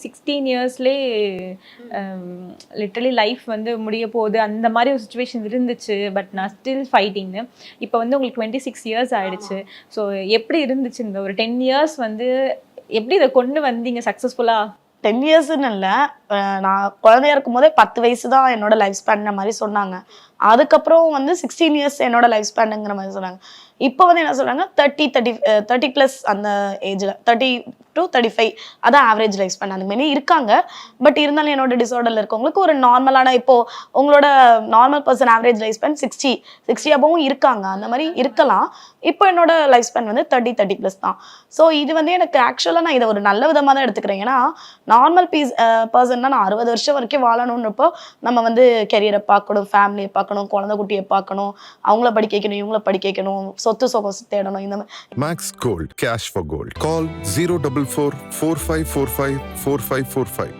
16 இயர்ஸ்லேயே literally life வந்து முடிய போகுது அந்த மாதிரி ஒரு சுச்சுவேஷன் இருந்துச்சு. பட் நான் ஸ்டில் ஃபைட்டிங்னு. இப்போ வந்து உங்களுக்கு 26 இயர்ஸ் ஆயிடுச்சு. ஸோ எப்படி இருந்துச்சு இந்த ஒரு 10 இயர்ஸ் வந்து எப்படி இதை கொண்டு வந்தீங்க சக்ஸஸ்ஃபுல்லாக? 10 இயர்ஸ்ன்னு இல்லை, நான் குழந்தையா இருக்கும் போதே 10 வயசு தான் என்னோட லைஃப் ஸ்பேன் மாதிரி சொன்னாங்க. அதுக்கப்புறம் வந்து 16 இயர்ஸ் என்னோட லைஃப் ஸ்பேனுங்கிற மாதிரி சொன்னாங்க. இப்போ வந்து என்ன சொல்றாங்க 30 ப்ளஸ் அந்த ஏஜ்ல 30 to 35 அதான் ஆவரேஜ் லைஃப் ஸ்பேன். அந்த மாதிரி இருக்காங்க. பட் இருந்தாலும் என்னோட டிசார்டர்ல இருக்கவங்களுக்கு ஒரு நார்மலான, இப்போ உங்களோட normal person average life span 60 அபவும் இருக்காங்க. அந்த மாதிரி இருக்கலாம். இப்போ என்னோட லைஃப் ஸ்பேன் வந்து 30 ப்ளஸ் தான். ஸோ இது வந்து எனக்கு ஆக்சுவலாக நான் இதை ஒரு நல்ல விதமாக தான் எடுத்துக்கிறேன். ஏன்னா நார்மல் பர்சன்னா நான் 60 வருஷம் வரைக்கும் வாழணுன்றப்போ நம்ம வந்து கெரியரை பார்க்கணும், ஃபேமிலியை பார்க்கணும், குழந்தை குட்டியை பார்க்கணும், அவங்கள படிக்க வைக்கணும், இவங்கள படிக்க வைக்கணும், சொத்து சொகம் தேடணும். இந்த மாதிரி max gold, cash for gold. Call 04445454545.